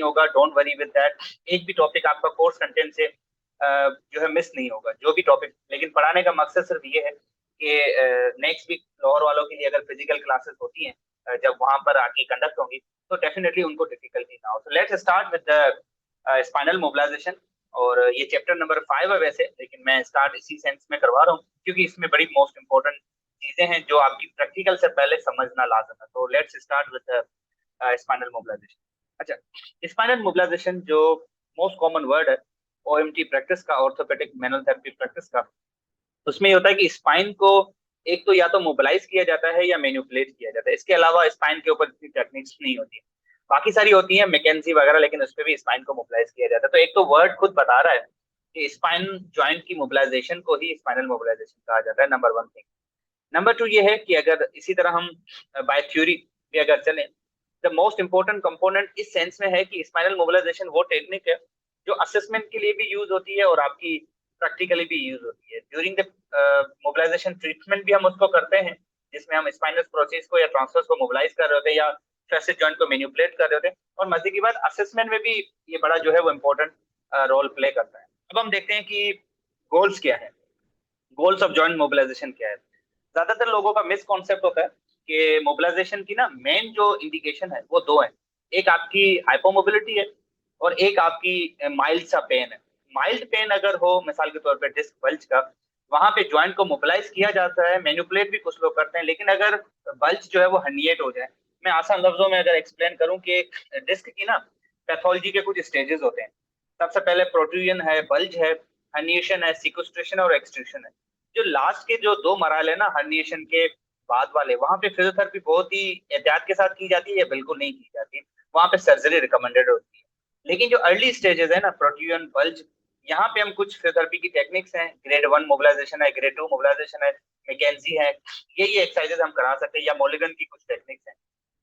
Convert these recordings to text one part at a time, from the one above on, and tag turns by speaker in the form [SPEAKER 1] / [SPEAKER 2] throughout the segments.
[SPEAKER 1] होगा, don't worry with that. एक भी टॉपिक आपका कोर्स कंटेंट से जो है मिस नहीं होगा, जो भी टॉपिक। लेकिन पढ़ाने का मकसद सिर्फ ये है कि नेक्स्ट वीक लाहौर वालों के लिए अगर फिजिकल क्लासेस होती हैं, जब वहां पर आके कंडक्ट होंगी, तो डेफिनेटली उनको डिफिकल्टी ना हो। तो let's start with the spinal mobilisation. और ये चैप्टर नंबर 5 है वैसे, लेकिन मैं स्टार्ट इसी सेंस में करवा रहा हूँ क्योंकि इसमें बड़ी मोस्ट इंपॉर्टेंट चीजें हैं जो आपकी प्रैक्टिकल से पहले समझना लाजम है। तो let's start with spinal mobilisation. अच्छा, स्पाइनल मोबिलाइजेशन जो मोस्ट कॉमन वर्ड है ओएमटी प्रैक्टिस का, ऑर्थोपेडिक मैनुअल थेरेपी प्रैक्टिस का, उसमें ये होता है कि स्पाइन को एक तो या तो मोबिलाइज किया जाता है या मैनिपुलेट किया जाता है। इसके अलावा स्पाइन के ऊपर इतनी टेक्निक्स नहीं होती है। बाकी सारी होती है मैकेंजी वगैरह, लेकिन उस पर भी स्पाइन को मोबिलाइज किया जाता है। तो एक तो वर्ड खुद बता रहा है कि स्पाइन ज्वाइंट की मोबिलाइजेशन को ही स्पाइनल मोबिलाइजेशन कहा जाता है, number one thing. Number two ये है कि अगर इसी तरह हम बाय थ्योरी भी अगर चलें, द मोस्ट इंपॉर्टेंट कंपोनेंट इस सेंस में है कि स्पाइनल मोबिलाइजेशन वो टेक्निक है जो असेसमेंट के लिए भी यूज होती है और आपकी प्रैक्टिकली भी यूज होती है। ड्यूरिंग द मोबिलाइजेशन ट्रीटमेंट भी हम उसको करते हैं, जिसमें हम स्पाइनस प्रोसेस को या ट्रांसफर्स को मोबिलाइज कर रहे होते हैं या फेसिक जॉइंट को मैनिपुलेट कर रहे होते हैं। और मजे की बात, असेसमेंट में भी ये बड़ा जो है वो इम्पोर्टेंट रोल प्ले करता है। अब हम देखते हैं कि गोल्स क्या है, गोल्स ऑफ जॉइंट मोबिलाइजेशन क्या है। ज्यादातर लोगों का मिस कॉन्सेप्ट होता है कि मोबिलाइजेशन की ना मेन जो इंडिकेशन है वो दो है। एक आपकी हाइपोमोबिलिटी है और एक आपकी माइल्ड सा पेन है। माइल्ड पेन अगर हो, मिसाल के तौर पे डिस्क बल्ज का, वहां पे ज्वाइंट को मोबिलाइज किया जाता है, मैनिपुलेट भी कुछ लोग करते हैं। लेकिन अगर बल्ज जो है वो हर्निएट हो जाए, मैं आसान लफ्जों में अगर एक्सप्लेन करूं कि डिस्क की ना पैथोलॉजी के कुछ स्टेजेस होते हैं। सबसे पहले प्रोट्रूजन है, बल्ज है, हर्निएशन है, सिक्वेस्ट्रेशन और एक्सट्रूशन है। जो लास्ट के जो दो मराहल है ना हर्निएशन के बाद वाले, वहां पे फिजियोथेरेपी बहुत ही एहतियात के साथ की जाती है या बिल्कुल नहीं की जाती। वहां पे सर्जरी रिकमेंडेड होती है। लेकिन जो अर्ली स्टेजेस है ना, प्रोट्रूजन, बल्ज, यहाँ पे हम कुछ फिजियोथेरेपी की टेक्निक्स हैं। ग्रेड 1 मोबिलाइजेशन है, ग्रेड 2 मोबिलाइजेशन है, मैकेंजी है, ये एक्सरसाइजेस हम करा सकते हैं, या मोलिगन की कुछ टेक्निक्स हैं।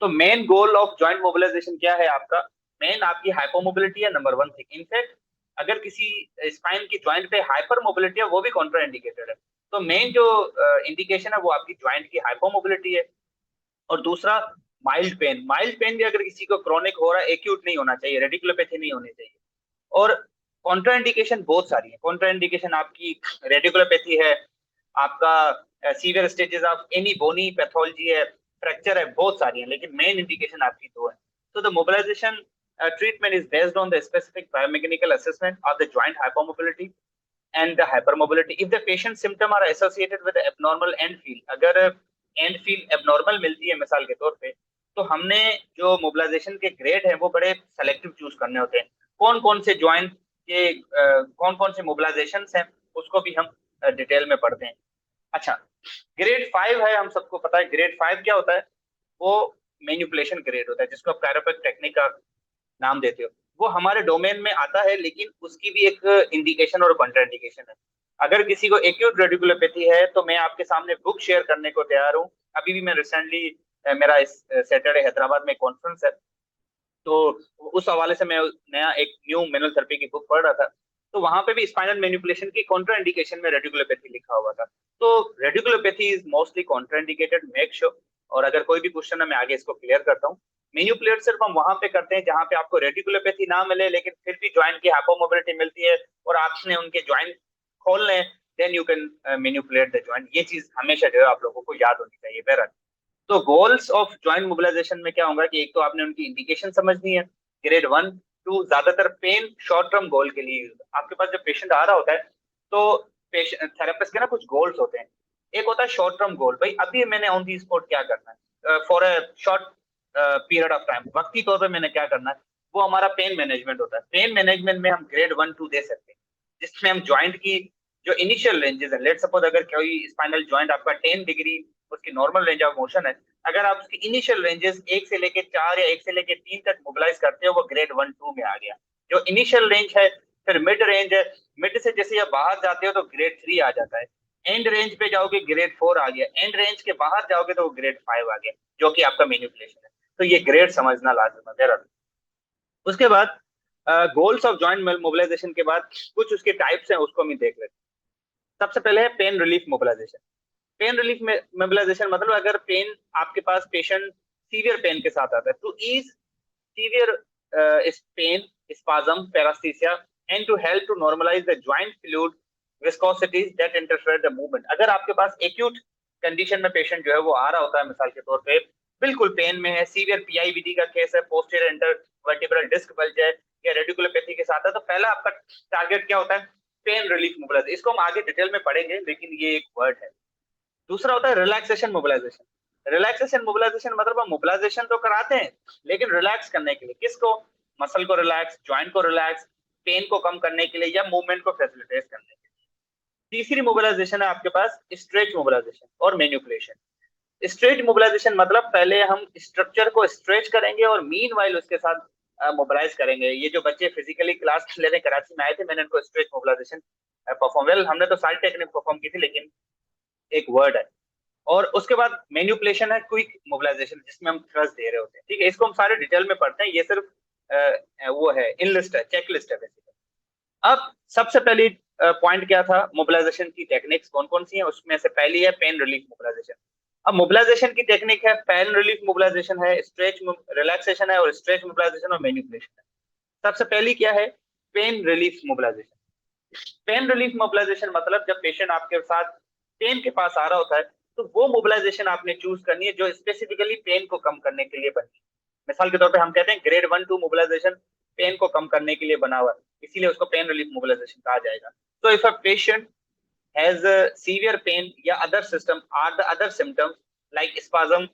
[SPEAKER 1] तो main goal of joint mobilisation क्या है आपका? मेन आपकी हाइपोमोबिलिटी है, नंबर वन थिंग। इनफैक्ट अगर किसी स्पाइन की ज्वाइंट पे हाइपर मोबिलिटी है, वो भी कॉन्ट्रा इंडिकेटेड है। तो मेन जो इंडिकेशन है वो आपकी ज्वाइंट की हाइपोमोबिलिटी है। और दूसरा माइल्ड पेन। माइल्ड पेन भी अगर किसी को क्रॉनिक हो रहा है, एक्यूट नहीं होना चाहिए, रेडिकुलोपैथी नहीं होनी चाहिए। और कॉन्ट्रा इंडिकेशन बहुत सारी है। कॉन्ट्रा इंडिकेशन आपकी रेडिकुलोपैथी है, आपका severe stages of any bony pathology है, फ्रैक्चर है, बहुत सारी है। लेकिन मेन इंडिकेशन आपकी दो है। तो the mobilisation treatment is based on the specific biomechanical assessment of the joint hypermobility and the hypermobility. If the patient symptom are associated with the abnormal end feel, अगर end feel abnormal मिलती है मिसाल के तौर पे, तो हमने जो मोबिलाइजेशन के ग्रेड हैं वो बड़े सेलेक्टिव चूज करने होते हैं। कौन कौन से ज्वाइंट के कौन कौन से मोबिलाइजेशन हैं, उसको भी हम डिटेल में पढ़ते हैं। अच्छा, ग्रेड 5 है, हम सबको पता है ग्रेड 5 क्या होता है। वो मैनिपुलेशन ग्रेड होता है, जिसको आप कैरोपैक टेक्निक का नाम देते हो। वो हमारे डोमेन में आता है, लेकिन उसकी भी एक इंडिकेशन और कॉन्ट्राइंडिकेशन है। अगर किसी को एक्यूट रेडिकुलोपैथी है, तो मैं आपके सामने बुक शेयर करने को तैयार हूँ। अभी भी मैं रिसेंटली, मेरा इस सैटरडे हैदराबाद में कॉन्फ्रेंस है, तो उस हवाले से मैं नया एक न्यू मैनुअल थेरेपी की बुक पढ़ रहा था। तो वहां पे भी स्पाइनल मैनिपुलेशन की कॉन्ट्रा इंडिकेशन में रेडिकुलोपैथी लिखा हुआ था। तो radiculopathy is mostly Contra indicated, make sure. और अगर कोई भी क्वेश्चन है, मैं आगे इसको क्लियर करता हूँ। मैनिपुलेट सिर्फ हम वहां पे करते हैं जहां पे आपको रेडिकुलोपैथी ना मिले, लेकिन फिर भी ज्वाइंट की हाइपोमोबिलिटी मिलती है और आपने उनके ज्वाइंट खोलने, then you can manipulate the joint. ये चीज हमेशा जो है आप लोगों को याद होनी चाहिए बहरहाल। तो गोल्स ऑफ ज्वाइंट मोबिलाइजेशन में क्या होगा कि एक तो आपने उनकी इंडिकेशन समझनी है, ग्रेड 1 टू। ज्यादातर पेन शॉर्ट टर्म गोल के लिए यूज। आपके पास जब पेशेंट आ रहा होता है, तो थेरेपिस्ट के ना कुछ गोल्स होते हैं। एक होता है शॉर्ट टर्म गोल, भाई अभी मैंने ऑन दी स्पॉट क्या करना है, for a short period of time, वक्ती तौर पे मैंने क्या करना है। वो हमारा पेन मैनेजमेंट होता है। पेन मैनेजमेंट में हम ग्रेड 1 2 दे सकते हैं, जिसमें हम ज्वाइंट की जो इनिशियल रेंजेस है, लेट सपोज अगर कोई स्पाइनल ज्वाइंट आपका 10 डिग्री उसकी नॉर्मल रेंज ऑफ मोशन है, अगर आप उसकी इनिशियल रेंजेस 1 से लेके 4 या 1 से लेके 3 तक मोबिलाइज करते हो, वो ग्रेड 1 2 में आ गया। जो इनिशियल रेंज है, फिर मिड रेंज है, मिड से जैसे आप बाहर जाते हो तो ग्रेड 3 आ जाता है। एंड रेंज पे जाओगे ग्रेड 4 आ गया, एंड रेंज के बाहर जाओगे तो ग्रेड 5 आ गया, जो कि आपका मैनिपुलेशन है। तो ये ग्रेड समझना लाजम है बहरहाल। उसके बाद गोल्स ऑफ जॉइंट मोबिलाइजेशन के बाद कुछ उसके टाइप्स हैं, उसको हम देख लेते हैं। सबसे पहले है pain relief mobilisation. Pain relief में मोबिलाइजेशन मतलब अगर पेन आपके पास पेशेंट सीवियर पेन के साथ आता है, to ease severe pain, spasm, paresthesia, and to help to normalize the joint fluid viscosities that interfere the movement. अगर आपके पास acute कंडीशन में पेशेंट जो है वो आ रहा होता है, मिसाल के तौर पे बिल्कुल पेन में है, सीवियर पीआईवीडी का केस है, पोस्टीरियर इंटरवर्टिब्रल डिस्क बल्ज है या रेडिकुलोपैथी के साथ है, तो पहला आपका टारगेट क्या होता है? Pain relief mobilisation. इसको हम आगे डिटेल में पढ़ेंगे, लेकिन ये एक वर्ड है। दूसरा होता है रिलैक्सेशन मोबिलाइजेशन। रिलैक्सेशन मोबिलाइजेशन मतलब हम मोबिलाइजेशन तो कराते हैं, लेकिन रिलैक्स करने के लिए। किसको? मसल को रिलैक्स, ज्वाइंट को रिलैक्स, पेन को कम करने के लिए या मूवमेंट को फैसिलिटेट करने के लिए। तीसरी मोबिलाइजेशन है आपके पास स्ट्रेच मोबिलाइजेशन और मैन्युपुलेशन। स्ट्रेच मोबिलाइजेशन मतलब पहले हम स्ट्रक्चर को स्ट्रेच करेंगे और मीनवाइल उसके साथ मोबिलाइज करेंगे। ये जो बच्चे फिजिकली क्लास लेने कराची में आए थे, मैंने उनको स्ट्रेच मोबिलाइजेशन परफॉर्म, वेल हमने तो सारी टेक्निक परफॉर्म की थी, लेकिन एक वर्ड है। और उसके बाद मैन्युपुलेशन है क्विक मोबिलाइजेशन, जिसमें हम थ्रस्ट दे रहे होते हैं। ठीक है, इसको हम सारे डिटेल में पढ़ते हैं, ये सिर्फ वो है, इन लिस्ट है, चेक लिस्ट है बेसिकली। अब सबसे पहली पॉइंट क्या था? मोबिलाइजेशन की टेक्निक्स कौन कौन सी है, उसमें से पहली है पेन रिलीफ मोबिलाइजेशन। अब मोबिलाइजेशन की टेक्निक है, पेन रिलीफ मोबिलाइजेशन है, स्ट्रेच रिलैक्सेशन है, और स्ट्रेच मोबिलाइजेशन और मैन्युपुलेशन है। सबसे पहली क्या है? Pain relief mobilisation. Pain relief mobilisation मतलब जब पेशेंट आपके साथ पेन के पास आ रहा होता है, तो वो मोबिलाइजेशन आपने चूज करनी है जो स्पेसिफिकली पेन को कम करने के लिए बनी। मिसाल के तौर पे हम कहते हैं ग्रेड 1-2 मोबिलाइजेशन पेन को कम करने के लिए बना हुआ है, इसीलिए उसको पेन रिलीफ मोबिलाइजेशन कहा जाएगा। तो if a patient has severe pain या other system are the other symptoms like spasm,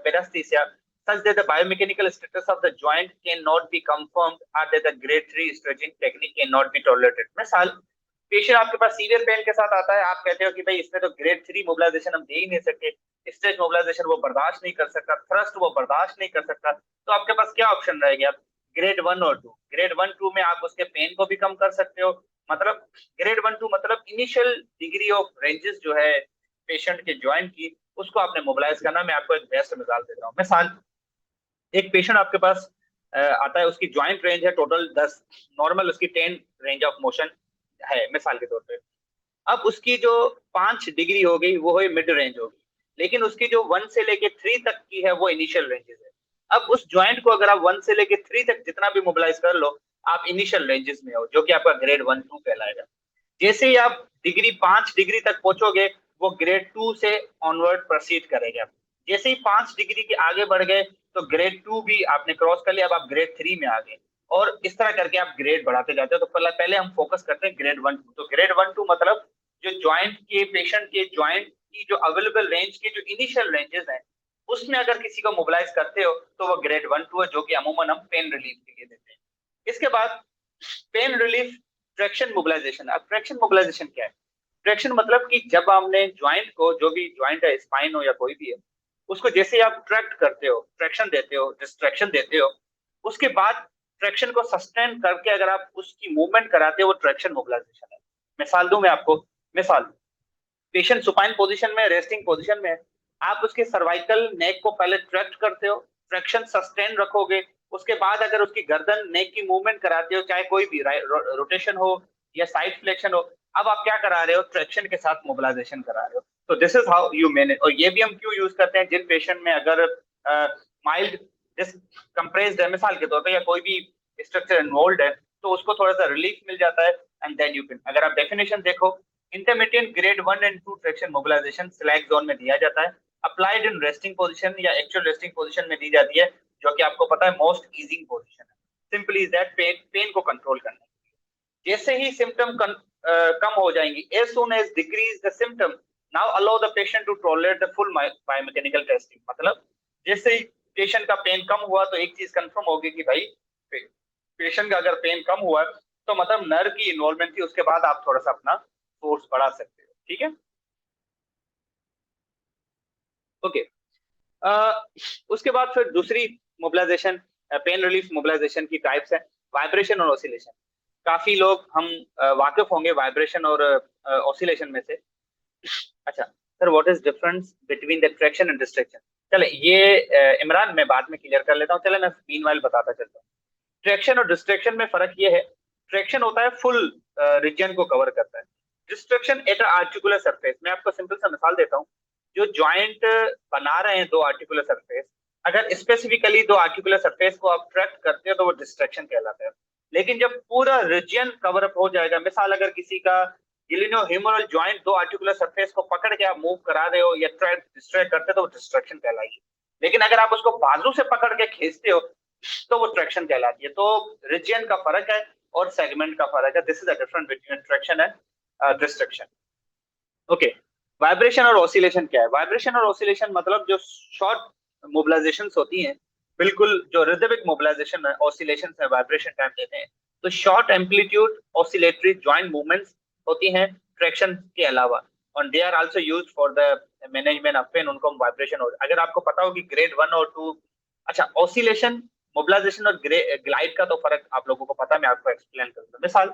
[SPEAKER 1] paresthesia, such that the biomechanical status of the joint cannot be confirmed, or that the grade 3 stretching technique cannot be tolerated। मिसाल, patient आपके पास severe pain के साथ आता है, आप कहते हो कि भाई इसमें तो ग्रेड 3 मोबिलाइजेशन हम दे ही नहीं सकते, स्ट्रेच मोबिलाइजेशन वो बर्दाश्त नहीं कर सकता, थ्रस्ट वो बर्दाश्त नहीं कर सकता, तो आपके पास क्या ऑप्शन रहेगा? ग्रेड 1 और 2। ग्रेड 1-2 में आप उसके पेन को भी कम कर सकते हो, मतलब ग्रेड 1-2 मतलब इनिशियल डिग्री ऑफ रेंजेस जो है पेशेंट के ज्वाइंट की, उसको आपने मोबिलाइज करना। मैं आपको एक बेस्ट मिसाल देता हूँ। मिसाल, एक पेशेंट आपके पास आता है, उसकी ज्वाइंट रेंज है टोटल 10, नॉर्मल उसकी 10 रेंज ऑफ मोशन है मिसाल के तौर पे। अब उसकी जो 5 डिग्री हो गई वो है मिड रेंज होगी, लेकिन उसकी जो 1 से लेके 3 तक की है वो इनिशियल रेंजेस है। अब उस ज्वाइंट को अगर आप 1 से लेके 3 तक जितना भी मोबिलाइज कर लो, आप इनिशियल रेंजेस में हो, जो कि आपका ग्रेड 1-2 कहलाएगा। जैसे ही आप डिग्री 5 डिग्री तक पहुंचोगे, वो ग्रेड 2 से ऑनवर्ड प्रोसीड करेगा। जैसे ही 5 डिग्री के आगे बढ़ गए, तो ग्रेड 2 भी आपने क्रॉस कर लिया, अब आप ग्रेड 3 में आ गए, और इस तरह करके आप ग्रेड बढ़ाते जाते हो। तो पहले हम फोकस करते हैं ग्रेड 1-2। तो ग्रेड 1-2 मतलब जो ज्वाइंट के पेशेंट के ज्वाइंट की जो अवेलेबल रेंज के जो इनिशियल रेंजेस हैं, उसमें अगर किसी को मोबिलाइज करते हो तो वो ग्रेड 1-2 है, जो कि अमूमन हम पेन रिलीफ के लिए देते हैं। इसके बाद पेन रिलीफ ट्रैक्शन मोबिलाइजेशन। अब ट्रैक्शन मोबिलाइजेशन क्या है? ट्रैक्शन मतलब कि जब आपने ज्वाइंट को, जो भी ज्वाइंट है, स्पाइन हो या कोई भी है, उसको जैसे आप ट्रैक्ट करते हो, ट्रैक्शन देते हो, डिस्ट्रैक्शन देते हो, उसके बाद ट्रैक्शन को सस्टेन करके अगर आप उसकी मूवमेंट कराते हो, वो ट्रैक्शन मोबिलाइजेशन है। मिसाल दूं मैं आपको, मिसाल, पेशेंट सुपाइन पोजीशन में, रेस्टिंग पोजीशन में, आप उसके सर्वाइकल नेक को पहले ट्रैक्ट करते हो, ट्रैक्शन सस्टेन रखोगे, उसके बाद अगर उसकी गर्दन नेक की मूवमेंट कराते हो, चाहे कोई भी रोटेशन हो या साइड फ्लेक्शन हो, अब आप क्या करा रहे हो? ट्रैक्शन के साथ मोबिलाइजेशन करा रहे हो। तो this is how you manage. और ये भी हम क्यों यूज करते हैं? जिन पेशेंट में अगर माइल्ड कंप्रेस्ड है मिसाल के तौर पे, या कोई भी स्ट्रक्चर इन्वॉल्व है, तो उसको थोड़ा सा रिलीफ मिल जाता है, एंड देन यू कैन। अगर आप डेफिनेशन देखो, intermediate grade 1 and 2 traction mobilisation slack zone में दिया जाता है, अप्लाइड इन रेस्टिंग पोजीशन या एक्चुअल रेस्टिंग पोजीशन में दी जाती है, जो कि आपको पता है मोस्ट ईजिंग पोजीशन है। सिंपली इज दैट पेन को कंट्रोल करने। जैसे ही सिम्टम कम हो जाएंगी, as soon as decrease the symptom, now allow the patient to tolerate the full biomechanical testing. मतलब जैसे ही पेशेंट का पेन कम हुआ, तो एक चीज कंफर्म होगी कि भाई पेशेंट का अगर पेन कम हुआ, तो मतलब नर्व की इन्वॉल्वमेंट थी, उसके बाद आप थोड़ा सा अपना फोर्स बढ़ा सकते हो। ठीक है, ओके। उसके बाद फिर दूसरी मोबिलाइजेशन, पेन रिलीफ मोबिलाइजेशन की टाइप्स है, वाइब्रेशन और ऑसिलेशन। काफी लोग हम वाकिफ होंगे वाइब्रेशन और ऑसिलेशन में से। अच्छा sir, what is difference between the traction and distraction? चले ये इमरान मैं बाद में क्लियर कर लेता हूँ, चले मैं मीनवाइल बताता चलता हूँ। ट्रैक्शन और डिस्ट्रैक्शन में फर्क ये है, ट्रैक्शन होता है फुल रीजन को कवर करता है, डिस्ट्रैक्शन एट आर्टिकुलर सरफेस। मैं आपको सिंपल सा मिसाल देता हूँ। जो ज्वाइंट बना रहे हैं दो आर्टिकुलर सरफेस, अगर स्पेसिफिकली दो आर्टिकुलर सरफेस को आप ट्रैक्ट करते हो तो वो डिस्ट्रैक्शन कहलाता है। लेकिन जब पूरा रीजन कवर अप हो जाएगा, मिसाल अगर किसी का गिलिनो ह्यूमरल जॉइंट दो आर्टिकुलर सरफेस को पकड़ के आप मूव करा रहे हो या डिस्ट्रैक्ट करते हो तो वो डिस्ट्रैक्शन कहलाएगी। लेकिन अगर आप उसको बाजू से पकड़ के खींचते हो तो वो ट्रैक्शन कहलाती है। तो रीजन का फर्क है और सेगमेंट का फर्क है। This is the difference between traction and distraction. Okay, vibration और ऑसिलेशन क्या है? वाइब्रेशन और ऑसिलेशन मतलब जो शॉर्ट मोबिलाइजेशंस होती हैं, बिल्कुल जो रिदमिक मोबिलाइजेशन है, ऑसिलेशन है, वाइब्रेशन टाइम देते हैं। तो short amplitude oscillatory joint movements होती हैं ट्रैक्शन के अलावा, और they are also used for the management of pain. उनको हम वाइब्रेशन, और अगर आपको पता हो कि ग्रेड 1 और 2, अच्छा ऑसिलेशन, मोबिलाइजेशन और ग्लाइड का तो फर्क आप लोगों को पता है, मैं आपको एक्सप्लेन करूंगा। मिसाल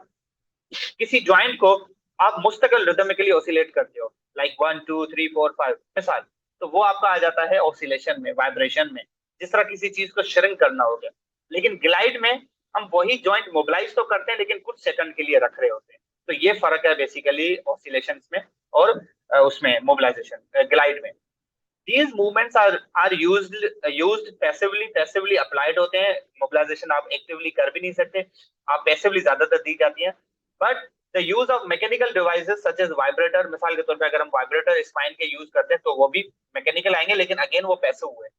[SPEAKER 1] किसी ज्वाइंट को आप मुस्तकिल रिदमिकली ऑसिलेट करते हो, लाइक 1 2 3 4 5 मिसाल, तो वो आपका आ जाता है ऑसिलेशन में, वाइब्रेशन में, जिस तरह किसी चीज को श्रिंक करना हो गया। लेकिन ग्लाइड में हम वही जॉइंट मोबिलाइज तो करते हैं लेकिन कुछ सेकंड के लिए रख रहे होते हैं। तो ये फर्क है बेसिकली ऑसिलेशन में और उसमें मोबिलाइजेशन ग्लाइड में। These movements are used passively, passively applied होते हैं। mobilization आप actively कर भी नहीं सकते, आप passively ज्यादातर दी जाती हैं। But the use of mechanical devices such as vibrator, मिसाल के तौर पे अगर हम vibrator spine के यूज करते हैं तो वो भी मैकेनिकल आएंगे, लेकिन अगेन वो पैसिव हुए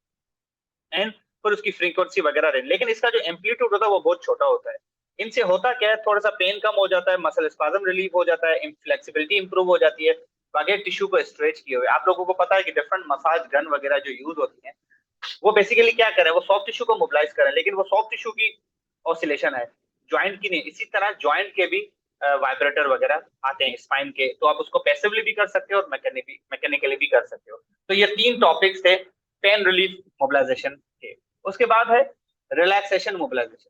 [SPEAKER 1] एंड फिर उसकी फ्रीक्वेंसी वगैरह रहेगी। लेकिन इसका जो एम्पलीट्यूड होता है वो बहुत छोटा होता है। इनसे होता क्या है, थोड़ा सा पेन कम हो जाता है, मसल स्पाज्म रिलीव हो जाता है, फ्लेक्सिबिलिटी इंप्रूव हो जाती है, बगैर टिश्यू को स्ट्रेच किए हुए। आप लोगों को पता है कि डिफरेंट मसाज गन वगैरह जो यूज होती है वो बेसिकली क्या करें, वो सॉफ्ट टिश्यू को मोबिलाइज करें, लेकिन वो सॉफ्ट टिश्यू की ऑसिलेशन है, ज्वाइंट की नहीं। इसी तरह ज्वाइंट के भी वाइब्रेटर वगैरह आते हैं स्पाइन के, तो आप उसको पैसिवली भी कर सकते हो और मैकेनिकली भी कर सकते हो। तो ये 3 टॉपिक्स थे पेन रिलीफ मोबिलाइजेशन के। उसके बाद है रिलैक्सेशन मोबिलाइजेशन।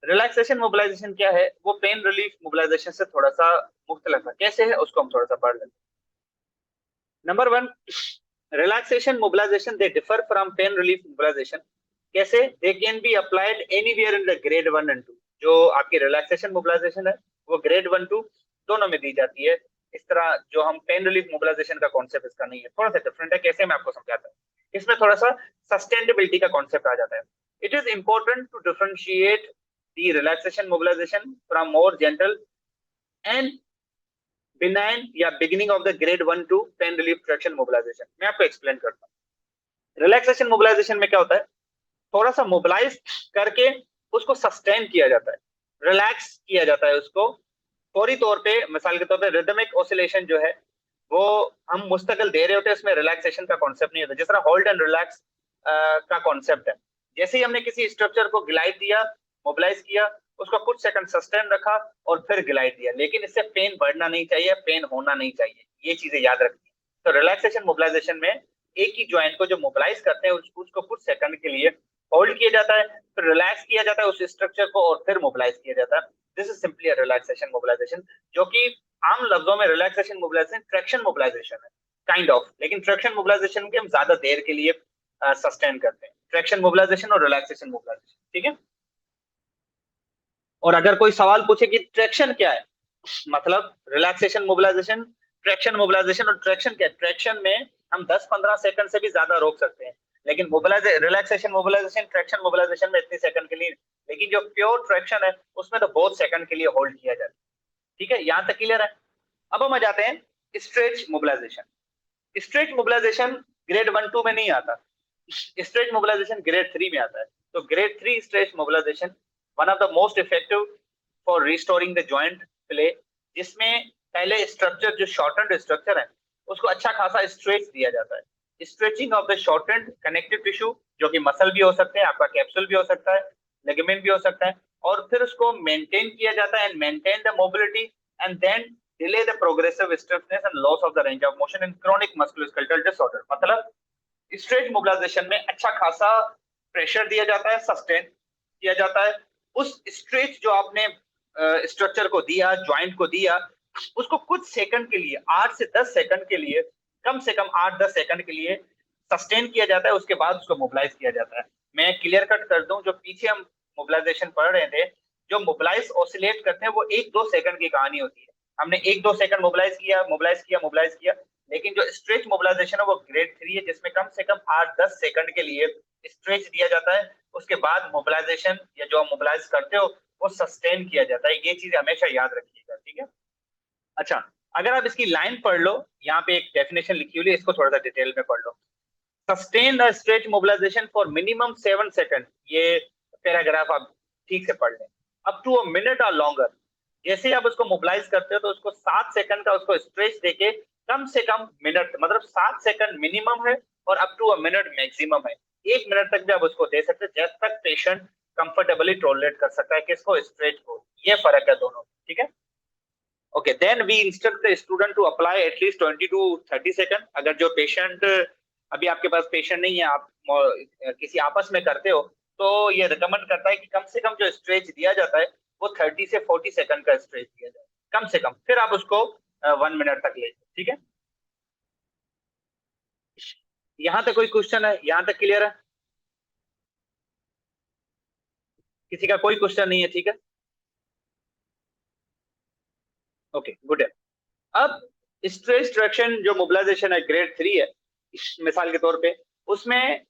[SPEAKER 1] रिलैक्सेशन मोबिलाइजेशन क्या है, वो पेन रिलीफ मोबिलाइजेशन से थोड़ा सा मुख्तलिफ है। कैसे है उसको हम थोड़ा सा पढ़ लेते हैं। Number 1, relaxation mobilization they differ from pain relief mobilization. कैसे? They can be applied anywhere in the grade 1 and 2। जो आपकी रिलैक्सेशन मोबिलाइजेशन है वो ग्रेड 1 2 दोनों में दी जाती है। इस तरह जो हम पेन रिलीफ मोबिलाइजेशन का कॉन्सेप्ट इसका नहीं है, थोड़ा सा डिफरेंट है। कैसे, मैं आपको समझाता हूँ। इसमें थोड़ा सा सस्टेनेबिलिटी का कॉन्सेप्ट आ जाता है। It is important to differentiate the relaxation mobilization from more gentle and benign या beginning of the grade 1 2 pain relief traction mobilization. मैं आपको एक्सप्लेन करता हूँ। रिलैक्सेशन मोबिलाइजेशन में क्या होता है, थोड़ा सा मोबिलाइज करके उसको सस्टेन किया जाता है, रिलैक्स किया जाता है उसको फौरी तौर पे। मिसाल के तौर पे रिदमिक ऑसिलेशन जो है वो हम मुस्तकिल दे रहे होते हैं, उसमें रिलैक्सेशन का कॉन्सेप्ट नहीं होता। जिस तरह होल्ड एंड रिलैक्स का कॉन्सेप्ट है, जैसे ही हमने किसी स्ट्रक्चर को ग्लाइड दिया, मोबिलाइज किया, उसका कुछ सेकंड सस्टेन रखा और फिर ग्लाइड दिया, लेकिन इससे पेन बढ़ना नहीं चाहिए, पेन होना नहीं चाहिए, ये चीजें याद रखनी है। तो रिलैक्सेशन मोबिलाइजेशन में एक ही ज्वाइंट को जो मोबिलाइज करते हैं उसको कुछ सेकंड के लिए होल्ड किया जाता है, फिर रिलैक्स किया जाता है उस स्ट्रक्चर को और फिर मोबिलाइज किया जाता है। This is simply a relaxation mobilisation, जो कि आम लफ्जों में रिलैक्सेशन मोबिलाइजेशन ट्रैक्शन मोबिलाइजेशन है काइंड ऑफ। लेकिन ट्रैक्शन मोबिलाइजेशन के हम ज्यादा देर के लिए सस्टेन करते हैं, ट्रैक्शन मोबिलाइजेशन और रिलैक्सेशन मोबिलाइजेशन, ठीक है। और अगर कोई सवाल पूछे कि ट्रैक्शन क्या है, मतलब रिलैक्सेशन मोबिलाइजेशन, ट्रैक्शन मोबिलाइजेशन और ट्रैक्शन क्या है, ट्रैक्शन में हम 10-15 सेकंड से भी ज्यादा रोक सकते हैं, लेकिन रिलैक्सेशन मोबिलाइजेशन, ट्रैक्शन मोबिलाइजेशन में इतने सेकंड के लिए। लेकिन जो प्योर ट्रैक्शन है उसमें तो बहुत सेकंड के लिए होल्ड किया जाता है, ठीक है। यहां तक क्लियर है। अब हम आ जाते हैं stretch mobilisation. Stretch mobilisation grade 1 2 में नहीं आता, स्ट्रेच मोबिलाइजेशन ग्रेड 3 में आता है। तो grade 3 stretch mobilisation one of the most effective for restoring the joint play, जिसमें पहले स्ट्रक्चर जो शॉर्टेंड स्ट्रक्चर है उसको अच्छा खासा स्ट्रेच दिया जाता है। Stretching of the shortened connective tissue, जो कि मसल भी हो सकते हैं, आपका कैप्सूल भी हो सकता है, लिगामेंट भी हो सकता है, और फिर उसको मेंटेन किया जाता है and maintain the mobility and then delay the progressive stiffness and loss of the range of motion in chronic musculoskeletal disorder. मतलब स्ट्रेच मोबिलाइजेशन में अच्छा खासा प्रेशर दिया जाता है, सस्टेन किया जाता है। उस स्ट्रेच जो आपने स्ट्रक्चर को दिया, ज्वाइंट को दिया, उसको कुछ सेकंड के लिए, 8 से 10 सेकंड के लिए, कम से कम 8-10 सेकंड के लिए सस्टेन किया जाता है, उसके बाद उसको मोबिलाइज किया जाता है। मैं क्लियर कट कर दूं, जो पीछे हम मोबिलाइजेशन पढ़ रहे थे, जो मोबिलाइज ऑसिलेट करते हैं वो 1-2 सेकंड की कहानी होती है। हमने 1-2 सेकंड मोबिलाइज किया, मोबिलाइज किया, मोबिलाइज किया। लेकिन जो स्ट्रेच मोबिलाइजेशन है वो ग्रेड 3 है, जिसमें कम से कम 8-10 सेकंड के लिए स्ट्रेच दिया जाता है, उसके बाद मोबिलाइजेशन या जो आप मोबिलाइज करते हो वो सस्टेन किया जाता है। ये चीज हमेशा याद रखिएगा, ठीक है। अच्छा, अगर आप इसकी लाइन पढ़ लो, यहाँ पे एक डेफिनेशन लिखी हुई है, इसको थोड़ा सा डिटेल में पढ़ लो। Sustain the stretch mobilization for minimum 7 second, ये पैराग्राफ आप ठीक से पढ़ लें। अप टू अ मिनट और लॉन्गर, जैसे ही आप उसको मोबिलाइज करते हो तो उसको 7 सेकंड का उसको स्ट्रेच देके कम से कम मिनट, मतलब 7 सेकंड मिनिमम है और up to a minute maximum है। 1 मिनट तक भी आप उसको दे सकते हैं जब तक पेशेंट कंफर्टेबली टॉलरेट कर सकता है किसको, स्ट्रेच को। ये फर्क है दोनों, ठीक है। Okay, then we instruct the student to apply at least 20 to 30 second. अगर जो पेशेंट, अभी आपके पास पेशेंट नहीं है, आप किसी आपस में करते हो, तो ये रिकमेंड करता है कि कम से कम जो स्ट्रेच दिया जाता है वो 30 से 40 सेकंड का स्ट्रेच दिया जाए, कम से कम। फिर आप उसको 1 मिनट तक ले, ठीक है। यहाँ तक कोई क्वेश्चन है? यहाँ तक क्लियर है? किसी का कोई क्वेश्चन नहीं है? ठीक है, ओके, गुड है। अब स्ट्रेस ट्रैक्शन जो मोबिलाइजेशन है ग्रेड 3 है, मिसाल के तौर पे उसमें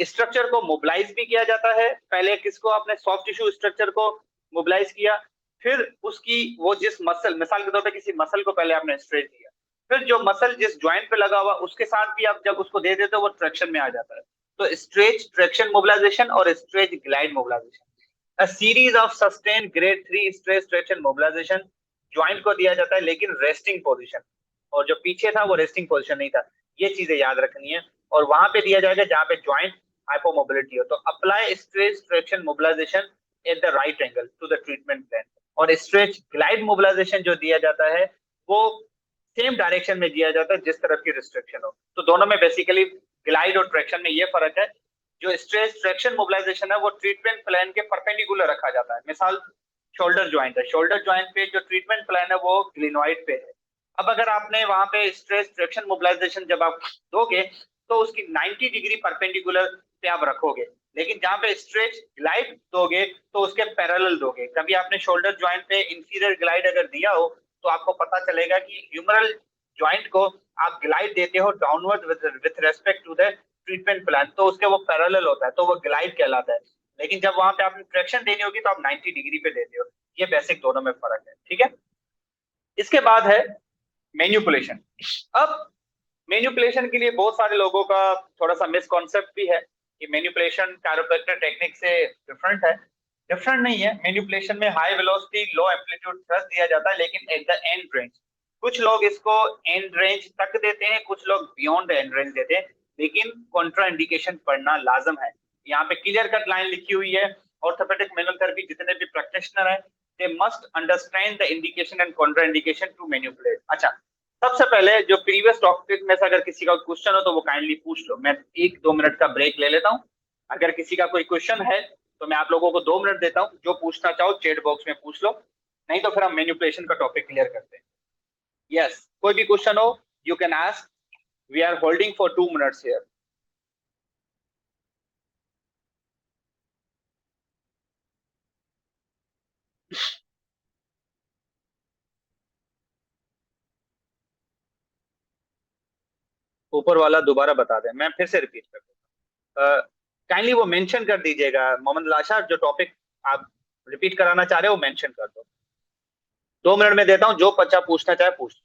[SPEAKER 1] स्ट्रक्चर को मोबिलाइज भी किया जाता है। पहले किसको, आपने सॉफ्ट टिश्यू स्ट्रक्चर को मोबिलाइज किया, फिर उसकी वो जिस मसल, मिसाल के तौर पे किसी मसल को पहले आपने स्ट्रेच दिया, फिर जो मसल जिस ज्वाइंट पे लगा हुआ उसके साथ भी आप जब उसको दे देते हो वो ट्रैक्शन में आ जाता है। तो स्ट्रेच ट्रैक्शन मोबिलाइजेशन और stretch glide mobilisation, a series of sustain grade 3 stress traction mobilisation. Joint को दिया जाता है लेकिन रेस्टिंग पोजीशन, और जो पीछे था वो रेस्टिंग पोजीशन नहीं था। ये चीजें याद रखनी है। और वहां पे दिया जाएगा जहां पे ज्वाइंट हाइपोमोबिलिटी हो, तो apply stress traction mobilisation at the right angle to the treatment plan. और स्ट्रेच ग्लाइड मोबिलाइजेशन जो दिया जाता है वो सेम डायरेक्शन में दिया जाता है जिस तरफ की रिस्ट्रिक्शन हो। तो दोनों में बेसिकली ग्लाइड और ट्रैक्शन में ये फर्क है। जो स्ट्रेस ट्रैक्शन मोबिलाइजेशन है वो ट्रीटमेंट प्लान के परपेंडिकुलर रखा जाता है। मिसाल शोल्डर ज्वाइंट है, शोल्डर ज्वाइंट पे जो ट्रीटमेंट प्लान है वो ग्लिनॉइड पे है। अब अगर आपने वहां पे स्ट्रेस ट्रैक्शन मोबिलाइजेशन जब आप दोगे तो उसकी 90 डिग्री परपेंडिकुलर पे आप रखोगे, लेकिन जहां पे स्ट्रेच ग्लाइड दोगे तो उसके पैरेलल दोगे। कभी आपने शोल्डर ज्वाइंट पे इंफीरियर ग्लाइड अगर दिया हो तो आपको पता चलेगा कि ह्यूमरल ज्वाइंट को आप ग्लाइड देते हो downward with respect to the treatment plan, तो उसके वो पैरेलल होता है, तो वो ग्लाइड कहलाता है। लेकिन जब वहां पे आपने ट्रैक्शन देनी होगी तो आप 90 डिग्री पे देते हो। ये बेसिक दोनों में फर्क है, ठीक है। इसके बाद है मैन्युपुलेशन। अब मैन्युपुलेशन के लिए बहुत सारे लोगों का थोड़ा सा मिसकॉन्सेप्ट भी है कि मैन्युपुलेशन कैरोप्रैक्टर टेक्निक से डिफरेंट है। डिफरेंट नहीं है। मैन्युपुलेशन में हाई वेलोसिटी लो एम्पलीट्यूड थ्रस्ट दिया जाता है लेकिन एट द एंड रेंज। कुछ लोग इसको एंड रेंज तक देते हैं, कुछ लोग बियॉन्ड द एंड रेंज देते हैं, लेकिन कॉन्ट्रा इंडिकेशन पढ़ना लाजम है। यहाँ पे क्लियर कट लाइन लिखी हुई है, ऑर्थोपेडिक मैनुअल थेरेपी जितने भी प्रैक्टिशनर है they must understand the indication and contraindication to manipulate. अच्छा, सबसे पहले जो प्रीवियस टॉपिक में से अगर किसी का क्वेश्चन हो तो वो काइंडली पूछ लो। मैं 1-2 मिनट का ब्रेक ले लेता हूँ। अगर किसी का कोई क्वेश्चन है तो मैं आप लोगों को 2 मिनट देता हूँ, जो पूछना चाहो चैट बॉक्स में पूछ लो, नहीं तो फिर हम मैन्युपुलेशन का टॉपिक क्लियर करते हैं। यस, कोई भी क्वेश्चन हो you can ask. We are holding for 2 minutes here. ऊपर वाला दोबारा बता दें, मैं फिर से रिपीट कर दूं। काइंडली वो मेंशन कर दीजिएगा मोहम्मद लाशा, जो टॉपिक आप रिपीट कराना चाह रहे हो मेंशन कर दो। 2 मिनट में देता हूँ, जो बच्चा पूछना चाहे पूछ।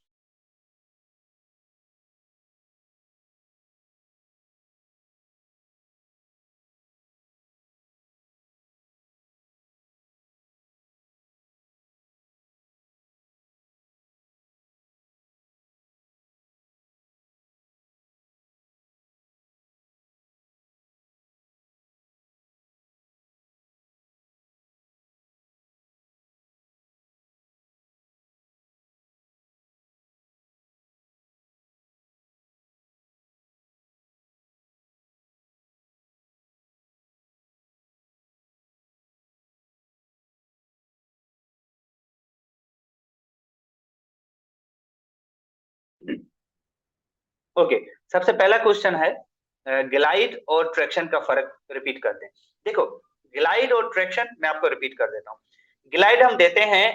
[SPEAKER 1] ओके, सबसे पहला क्वेश्चन है ग्लाइड और ट्रैक्शन का फर्क रिपीट करते हैं। देखो, ग्लाइड और ट्रैक्शन मैं आपको रिपीट कर देता हूँ। ग्लाइड हम देते हैं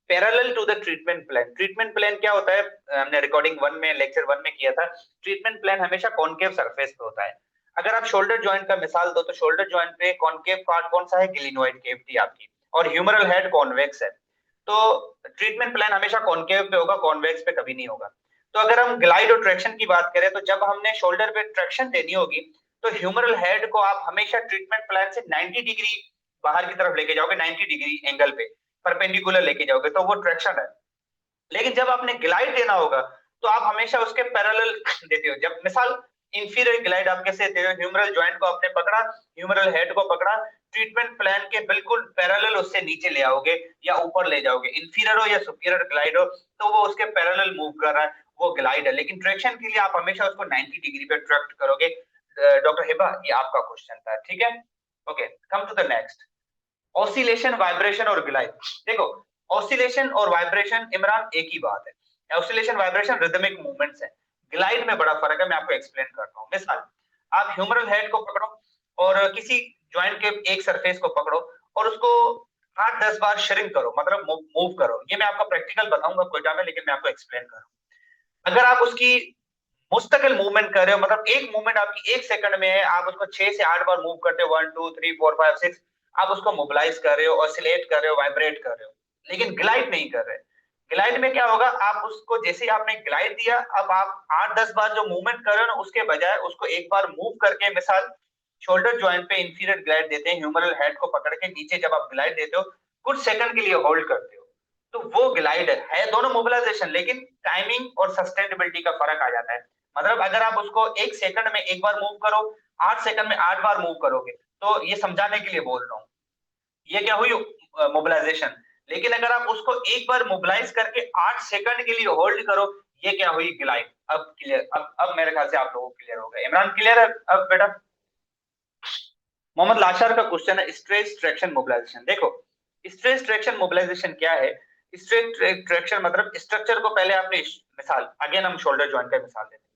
[SPEAKER 1] parallel to the treatment plan. Treatment plan क्या होता है, हमने रिकॉर्डिंग 1 में लेक्चर 1 में किया था। ट्रीटमेंट प्लान हमेशा कॉनकेव सरफेस पे होता है। अगर आप शोल्डर जॉइंट का मिसाल दो तो शोल्डर जॉइंट पे कॉनकेव पार्ट कौन सा है, ग्लिनोइड केविटी आपकी, और ह्यूमरल हेड कॉन्वेक्स है। तो ट्रीटमेंट प्लान हमेशा कॉनकेव पे होगा, कॉन्वेक्स पे कभी नहीं होगा। तो अगर हम ग्लाइड और ट्रैक्शन की बात करें तो जब हमने शोल्डर पे ट्रैक्शन देनी होगी तो ह्यूमरल हेड को आप हमेशा ट्रीटमेंट प्लान से 90 डिग्री बाहर की तरफ लेके जाओगे, 90 डिग्री एंगल पे परपेंडिकुलर लेके जाओगे, तो वो ट्रैक्शन है। लेकिन जब आपने ग्लाइड देना होगा तो आप हमेशा उसके पैरेलल देते हो। जब मिसाल इंफीरियर ग्लाइड आप कैसे देते हो, ह्यूमरल जॉइंट को आपने पकड़ा, ह्यूमरल हेड को पकड़ा, ट्रीटमेंट प्लान के बिल्कुल पैरेलल उससे नीचे ले आओगे या ऊपर ले जाओगे। इंफीरियर हो या सुपीरियर ग्लाइड हो तो वो उसके पैरेलल मूव कर रहा है, वो ग्लाइड है। लेकिन ट्रैक्शन के लिए आप हमेशा उसको 90 डिग्री पे ट्रैक्ट करोगे। डॉक्टर हिबा, ये आपका क्वेश्चन था, ठीक है। Okay, come to the next, oscillation, vibration और ग्लाइड। देखो, ऑसिलेशन और वाइब्रेशन इमरान एक ही बात है। ऑसिलेशन वाइब्रेशन रिदमिक मूवमेंट्स है, ग्लाइड में बड़ा फर्क है, मैं आपको एक्सप्लेन करता हूँ। मिसाल, आप ह्यूमरल हेड को पकड़ो और किसी जॉइंट के एक सरफेस को पकड़ो और उसको 8-10 बार श्रिंक करो, मतलब मूव करो। ये मैं आपको प्रैक्टिकल बताऊंगा कोयटा में, लेकिन मैं आपको एक्सप्लेन कर रहा हूँ। अगर आप उसकी मुस्तकिल मूवमेंट कर रहे हो, मतलब एक मूवमेंट आपकी 1 सेकंड में है, आप उसको 6 से 8 बार मूव करते हो, 1 2 3 4 5 6, आप उसको मोबिलाइज कर रहे हो, ऑसिलेट कर रहे हो, वाइब्रेट कर रहे हो, लेकिन ग्लाइड नहीं कर रहे। ग्लाइड में क्या होगा, आप उसको जैसे ही आपने ग्लाइड दिया, अब आप 8-10 बार जो मूवमेंट कर रहे हो ना, उसके बजाय उसको एक बार मूव करके, मिसाल शोल्डर जॉइंट पे इंफीरियर ग्लाइड देते हैं, ह्यूमरल हेड को पकड़ के नीचे जब आप ग्लाइड देते हो, कुछ सेकंड के लिए होल्ड करते हो, तो वो ग्लाइड है दोनों मोबिलाइजेशन, लेकिन टाइमिंग और सस्टेनेबिलिटी का फर्क आ जाता है। मतलब अगर आप उसको 1 सेकंड में एक बार मूव करो, 8 सेकंड में 8 बार मूव करोगे, तो ये समझाने के लिए बोल रहा हूँ, ये क्या हुई मोबिलाइजेशन। लेकिन अगर आप उसको एक बार मोबिलाइज करके 8 सेकंड के लिए होल्ड करो, ये क्या हुई, ग्लाइड। अब क्लियर, अब मेरे ख्याल से आप लोगों को क्लियर हो गया। इमरान क्लियर है अब बेटा? मोहम्मद लाशार का क्वेश्चन है, स्ट्रेस ट्रैक्शन मोबिलाइजेशन। देखो, स्ट्रेस ट्रैक्शन मोबिलाइजेशन क्या है? स्ट्रेस ट्रैक्शन मतलब स्ट्रक्चर को पहले आपने, मिसाल अगेन हम शोल्डर जॉइंट का मिसाल लेते हैं।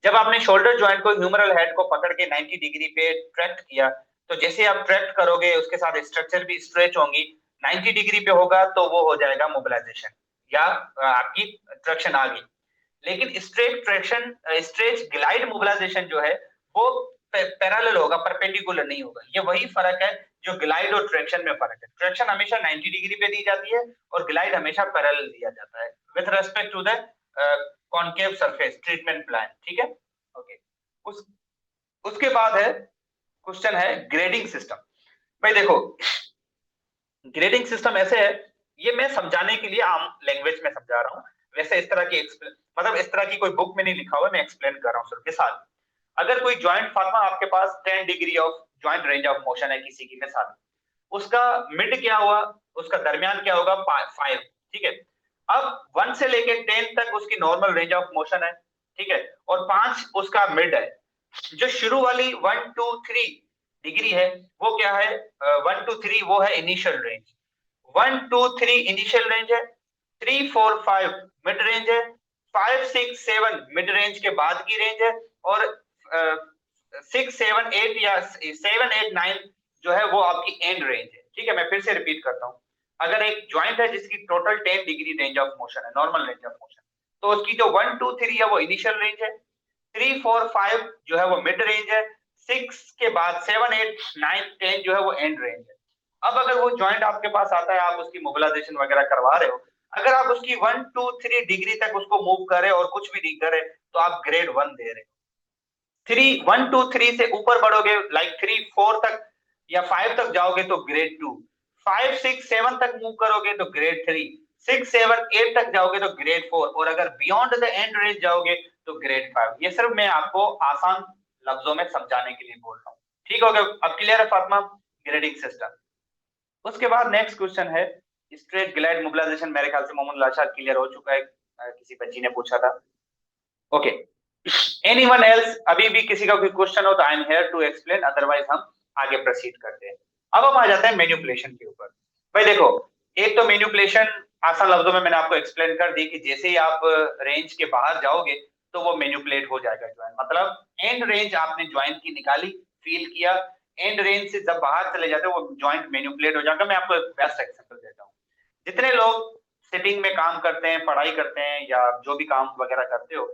[SPEAKER 1] जब आपने शोल्डर जॉइंट को ह्यूमरल हेड को पकड़ के 90 डिग्री पे ट्रैक्ट किया, तो जैसे आप ट्रैक्ट करोगे उसके साथ स्ट्रक्चर भी स्ट्रेच होंगी, 90 डिग्री पे होगा तो वो हो जाएगा मोबिलाइजेशन या आपकी ट्रैक्शन आ गई। लेकिन straight traction, stretch glide mobilisation जो है वो पैरेलल होगा, परपेंडिकुलर नहीं होगा। ये वही फर्क है जो ग्लाइड और ट्रैक्शन में फर्क है। ट्रैक्शन हमेशा 90 डिग्री पे दी जाती है और ग्लाइड हमेशा पैरेलल दिया जाता है with respect to the concave surface treatment plan, ठीक है। ओके, उस उसके बाद है क्वेश्चन है ग्रेडिंग सिस्टम। भाई देखो, ग्रेडिंग सिस्टम ऐसे है, ये मैं समझाने के लिए आम लैंग्वेज में समझा रहा हूँ। वैसे इस तरह की मतलब इस तरह की कोई बुक में नहीं लिखा हुआ, मैं एक्सप्लेन कर रहा हूँ सिर्फ। मिसाल, अगर कोई जॉइंट फार्मा आपके पास 10 degree of joint range of motion है किसी की, मिसाल उसका मिड क्या हुआ, उसका दरमियान क्या होगा, 5, ठीक है। अब 1 से लेके 10 तक उसकी नॉर्मल रेंज ऑफ मोशन है, ठीक है, और 5 उसका मिड है। जो शुरू वाली 1 2 3 डिग्री है वो क्या है, 1 2 3 वो है इनिशियल रेंज, 1 2 3 इनिशियल रेंज है, 3 4 5 मिड रेंज है, 5 6 7 मिड रेंज के बाद की रेंज है, और 6 7 8 या 7 8 9 जो है वो आपकी एंड रेंज है, ठीक है। मैं फिर से रिपीट करता हूँ, अगर एक ज्वाइंट है जिसकी total 10 degree range of motion है, नॉर्मल रेंज ऑफ मोशन, तो उसकी जो 1 2 3 है वो इनिशियल रेंज है, 3 4 5 जो है वो मिड रेंज है, 6 के बाद 7 8 9 10 जो है वो एंड रेंज है। अब अगर वो जॉइंट आपके पास आता है, आप उसकी मोबिलाइजेशन वगैरह करवा रहे हो, अगर आप उसकी 1 2 3 डिग्री तक उसको मूव करे और कुछ भी नहीं करे, तो आप ग्रेड 1 दे रहे हो। 1 2 3 से ऊपर बढ़ोगे, लाइक 3 4 तक या 5 तक जाओगे तो ग्रेड 2, 5 6 7 तक मूव करोगे तो ग्रेड 3, 6 7 8 तक जाओगे तो ग्रेड 4, और अगर बियॉन्ड द एंड रेंज जाओगे तो ग्रेड 5। ये सिर्फ मैं आपको आसान लफ्जों में समझाने के लिए बोल रहा हूँ, ठीक हो गया? अब क्लियर है फातिमा, ग्रेडिंग सिस्टम। उसके बाद नेक्स्ट क्वेश्चन है स्ट्रेट ग्लाइड मोबिलाइजेशन। मेरे ख्याल से मोहम्मद लाशाद क्लियर हो चुका है, किसी बच्ची ने पूछा था। Okay, anyone else? अभी भी किसी का कोई क्वेश्चन हो तो I am here to explain, otherwise हम आगे प्रोसीड करते हैं। अब हम आ जाते हैं मैनिपुलेशन के ऊपर। भाई देखो, एक तो मैनिपुलेशन आसान लफ्जों में मैंने आपको एक्सप्लेन कर दी कि जैसे ही आप रेंज के बाहर जाओगे तो वो मैनिपुलेट हो जाएगा ज्वाइंट, मतलब एंड रेंज आपने ज्वाइंट की निकाली, फील किया, एंड रेंज से जब बाहर चले जाते हो वो ज्वाइंट मैनिपुलेट हो जाएगा। मैं आपको एक बेस्ट एग्जांपल देता हूँ। जितने लोग सिटिंग में काम करते हैं, पढ़ाई करते हैं, या जो भी काम वगैरह करते हो,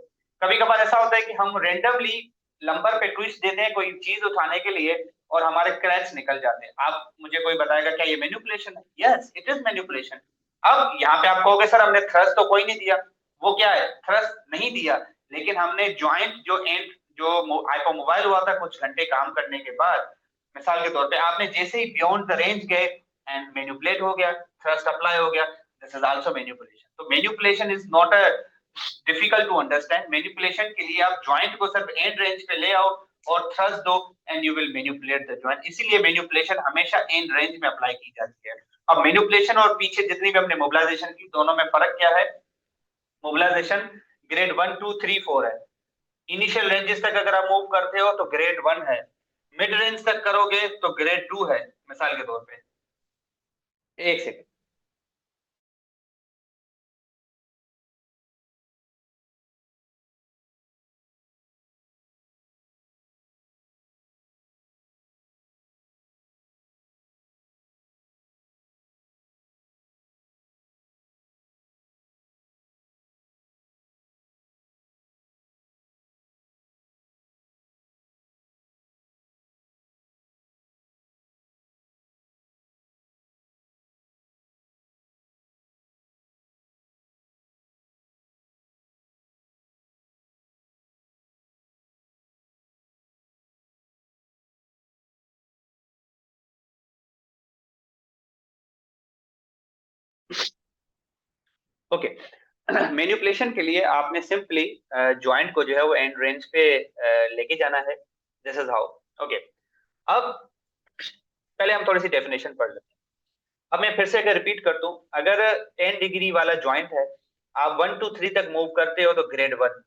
[SPEAKER 1] कभी कभार ऐसा होता है कि हम रेंडमली लंबर पे ट्विस्ट देते हैं कोई चीज उठाने के लिए और हमारे क्रैच निकल जाते हैं। आप मुझे कोई बताएगा क्या ये मैनिपुलेशन है? Yes, it is manipulation. अब यहाँ पे आप कहोगे सर हमने थ्रस्ट तो कोई नहीं दिया, वो क्या है, थ्रस्ट नहीं दिया, लेकिन हमने ज्वाइंट जो एंड जो हाइपोमोबाइल हुआ था कुछ घंटे काम करने के बाद, मिसाल के तौर पे आपने जैसे ही बियॉन्ड द रेंज गए एंड मैनिपुलेट हो गया, थ्रस्ट अप्लाई हो गया, दिस इज आल्सो मैनिपुलेशन। तो manipulation is not a difficult to understand. Manipulation के लिए आप ज्वाइंट को सिर्फ एंड रेंज पे ले आओ और थ्रस्ट दो and you will manipulate the joint. इसीलिए मैनिपुलेशन हमेशा एंड रेंज में अप्लाई की जाती है। अब मैनिपुलेशन और पीछे जितनी भी हमने मोबिलाइजेशन की, दोनों में फर्क क्या है? मोबिलाइजेशन ग्रेड 1 2 3 4 है। इनिशियल रेंजेस तक अगर आप मूव करते हो तो ग्रेड 1 है, मिड रेंज तक करोगे तो ग्रेड 2 है, मिसाल के तौर पे। एक सेकंड। ओके, मैनिपुलेशन के लिए आपने सिंपली ज्वाइंट को जो है वो एंड रेंज पे लेके जाना है। This is how. ओके, अब पहले हम थोड़ी सी डेफिनेशन पढ़ लेते हैं। अब मैं फिर से अगर रिपीट कर दूं, अगर 10 डिग्री वाला ज्वाइंट है, आप 1 2 3 तक मूव करते हो तो ग्रेड 1,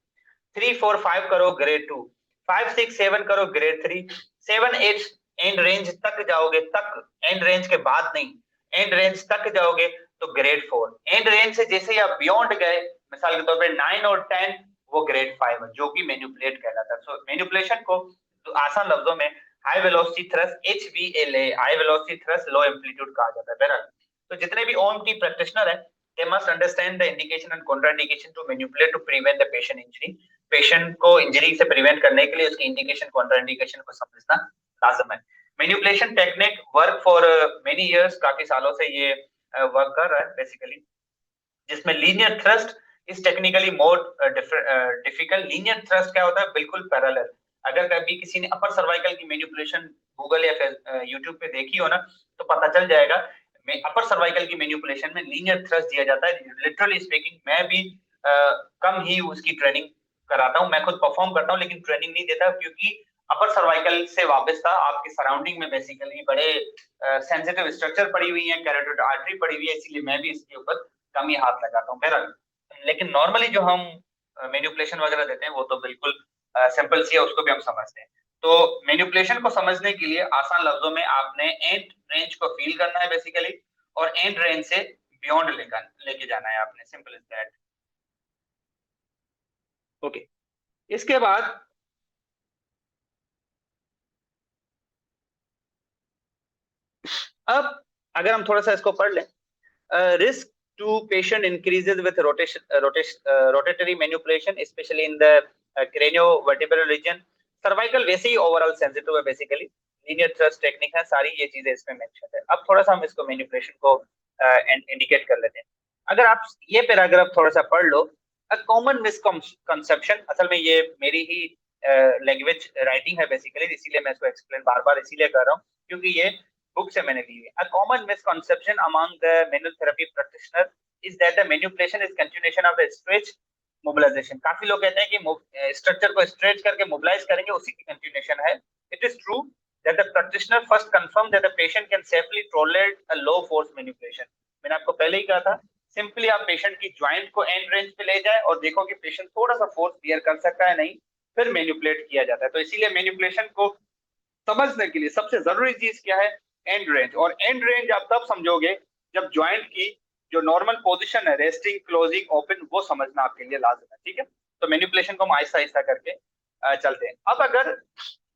[SPEAKER 1] 3 4 5 करो ग्रेड 2, 5 6 7 करो ग्रेड 3, 7 8 एंड रेंज तक जाओगे, तक एंड रेंज के बाद नहीं, एंड रेंज तक जाओगे तो ग्रेड 4। एंड रेंज से जैसे ही आप बियॉन्ड गए, मिसाल के तौर पे 9 और 10, वो ग्रेड 5 है, जो कि मैनिपुलेट कहलाता है। सो मैनिपुलेशन को तो आसान लफ्जों में high velocity thrust, HVLA, high velocity thrust low amplitude कहा जाता है। बहरहाल, तो जितने भी OMT प्रैक्टिशनर है, they must understand the indication and contraindication to manipulate to prevent the patient injury। Patient को इंजरी से प्रिवेंट करने के लिए उसकी इंडिकेशन कॉन्ट्राइंडिकेशन को समझना लाजम है। Manipulation technique work for many years, काफी सालों से ये वर्क कर रहा है बेसिकली, जिसमें linear thrust is technically more difficult. Linear thrust क्या होता है? बिल्कुल पैरेलल। अगर कभी किसी ने अपर सर्वाइकल की मैनिपुलेशन गूगल या फिर यूट्यूब पे देखी हो ना, तो पता चल जाएगा। अपर सर्वाइकल की मैनिपुलेशन में लीनियर थ्रस्ट दिया जाता है। लिटरली स्पीकिंग, मैं भी कम ही उसकी ट्रेनिंग कराता हूँ, मैं खुद परफॉर्म करता हूँ लेकिन ट्रेनिंग नहीं देता, क्योंकि अपर सर्वाइकल से वाबस्ता आपकी सराउंडिंग में बेसिकली बड़े सेंसिटिव स्ट्रक्चर पड़ी हुई है, कैरोटिड आर्टरी पड़ी हुई है, इसलिए मैं भी इसके ऊपर कम ही हाथ लगाता हूँ। बहरहाल, लेकिन नॉर्मली जो हम मैनिपुलेशन वगैरह देते हैं वो तो बिल्कुल सिंपल सी है, उसको भी हम समझते हैं। तो मैनिपुलेशन को समझने के लिए आसान लफ्जों में आपने एंड रेंज को फील करना है बेसिकली, और एंड रेंज से बियॉन्ड लेके जाना है आपने, सिंपल इज दैट। ओके, इसके बाद अब अगर हम थोड़ा सा इसको पढ़ लें, risk to patient increases with rotatory manipulation, especially in the craniovertebral region। Cervical वैसे ही ओवरऑल सेंसिटिव है बेसिकली, लीनियर थ्रस्ट टेक्निक है, सारी ये चीजें इसमें मेंशन है। अब थोड़ा सा हम इसको मैनिपुलेशन को इंडिकेट कर लेते हैं। अगर आप ये पैराग्राफ थोड़ा सा पढ़ लो, अ कॉमन मिसकंसेप्शन, असल में ये मेरी ही लैंग्वेज राइटिंग है बेसिकली, इसीलिए मैं इसको एक्सप्लेन बार बार इसीलिए कर रहा हूँ क्योंकि ये बुक से मैंने ली है। A common misconception among the manual therapy practitioner is that the manipulation is continuation of the stretch mobilization। काफी लोग कहते हैं कि स्ट्रक्चर को स्ट्रेच करके मोबिलाइज करेंगे, उसी की कंटिन्यूएशन है। It is true that the practitioner first confirm that the patient can safely tolerate a low force manipulation। मैंने आपको पहले ही कहा था, सिंपली आप पेशेंट की ज्वाइंट को एंड रेंज पे ले जाए और देखो कि पेशेंट थोड़ा सा फोर्स बियर कर सकता है नहीं, फिर मैनिपुलेट किया जाता है। तो इसीलिए मैनिपुलेशन को समझने के लिए सबसे जरूरी चीज क्या है? And range. और एंड रेंज आप तब समझोगे जब ज्वाइंट की जो नॉर्मल पोजीशन है, रेस्टिंग, क्लोजिंग, ओपन, वो समझना आपके लिए लाजिम है। ठीक है, तो मैनिपुलेशन को हम आहिस्ता आहिस्ता करके चलते हैं। अब अगर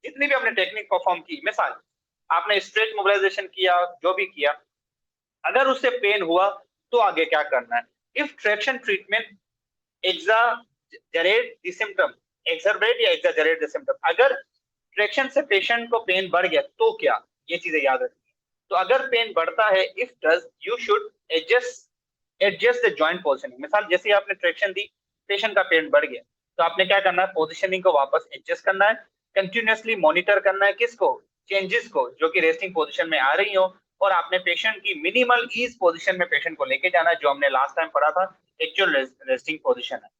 [SPEAKER 1] जितनी भी हमने टेक्निक परफॉर्म की, मिसाल आपने स्ट्रेच मोबिलाइजेशन किया, जो भी किया, अगर उससे पेन हुआ तो आगे क्या करना है? If traction treatment exaggerate the symptom, एक्सरबेट या एग्जैजरेट द सिम्टम। अगर ट्रैक्शन से पेशेंट को पेन बढ़ गया तो क्या, ये चीजें याद रखनी है। तो अगर पेन बढ़ता है, if does you should adjust the joint positioning. मिसाल जैसे आपने ट्रैक्शन दी, पेशेंट का पेन बढ़ गया, तो आपने क्या करना है, पोजिशनिंग को वापस एडजस्ट करना है, कंटिन्यूअसली मॉनिटर करना है किसको, चेंजेस को जो कि रेस्टिंग पोजिशन में आ रही हो, और आपने पेशेंट की मिनिमल ईज पोजिशन में पेशेंट को लेके जाना है, जो हमने लास्ट टाइम पढ़ा था एक्चुअल रेस्टिंग पोजिशन है।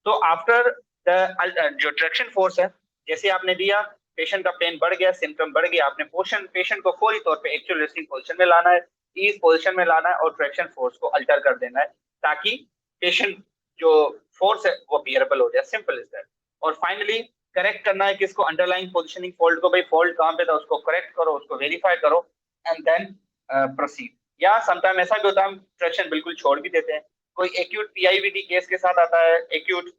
[SPEAKER 1] तो आफ्टर द जो ट्रैक्शन फोर्स है, जैसे आपने दिया, पेशेंट का पेन बढ़ गया, सिम्टम बढ़ गया, आपने पेशेंट को फौरी तौर पे एक्चुअल रेस्टिंग पोजीशन में लाना है, ईज पोजीशन में लाना है, और ट्रैक्शन फोर्स को अल्टर कर देना है, ताकि पेशेंट जो फोर्स है वो बियरेबल हो जाए। Simple is that. और फाइनली करेक्ट करना है किसको, अंडरलाइंग पोजिशनिंग फॉल्ट को। भाई फॉल्ट कहाँ पे था, उसको करेक्ट करो, उसको वेरीफाई करो, एंड देन प्रोसीड। या समटाइम ऐसा भी होता है हम ट्रैक्शन बिल्कुल छोड़ भी देते हैं। कोई एक्यूट पीआईवीडी केस के साथ आता है, एक्यूट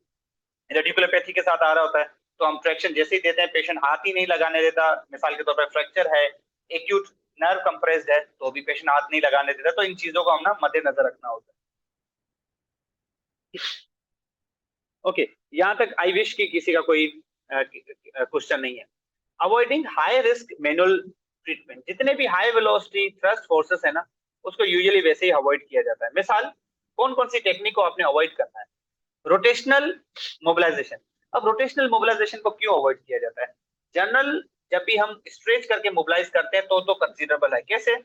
[SPEAKER 1] रेडिकुलोपैथी के साथ आ रहा होता है, तो हम ट्रैक्शन जैसे ही देते हैं, पेशेंट हाथ ही नहीं लगाने देता, मिसाल के तौर पर फ्रैक्चर है, एक्यूट नर्व कंप्रेस्ड है, तो भी पेशेंट हाथ नहीं लगाने देता। तो इन चीजों को हम ना मद्देनजर रखना होता है। ओके, यहाँ तक आई विश कि किसी का कोई क्वेश्चन नहीं है। Avoiding high risk manual treatment. जितने भी हाई वेलोसिटी थ्रस्ट फोर्सेस है ना, उसको यूजुअली वैसे ही अवॉइड किया जाता है। मिसाल कौन कौन सी टेक्निक को आपने अवॉइड करना है, रोटेशनल मोबिलाइजेशन। अब रोटेशनल मोबिलाइजेशन को क्यों अवॉइड किया जाता है, जनरल जब भी हम स्ट्रेच करके मोबिलाइज करते हैं तो कंसीडरेबल है। कैसे,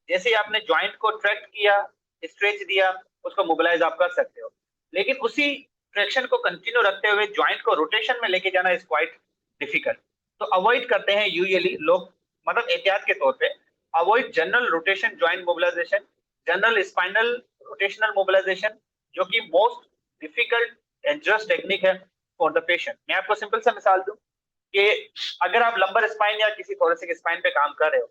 [SPEAKER 1] जैसे ही आपने ज्वाइंट को ट्रैक्ट किया, स्ट्रेच दिया, उसको मोबिलाइज आप कर सकते हो, लेकिन उसी ट्रैक्शन को कंटिन्यू रखते हुए ज्वाइंट को रोटेशन में लेके जाना इज क्वाइट डिफिकल्ट। तो अवॉइड करते हैं यूजुअली लोग, मतलब एहतियात के तौर पे, avoid general rotation joint mobilisation, general spinal rotational mobilisation, जो कि मोस्ट डिफिकल्ट डेंजरस टेक्निक है फॉर द पेशेंट। मैं आपको सिंपल सा मिसाल दूं कि अगर आप लंबर स्पाइन या किसी थोरेसिक स्पाइन पे काम कर रहे हो,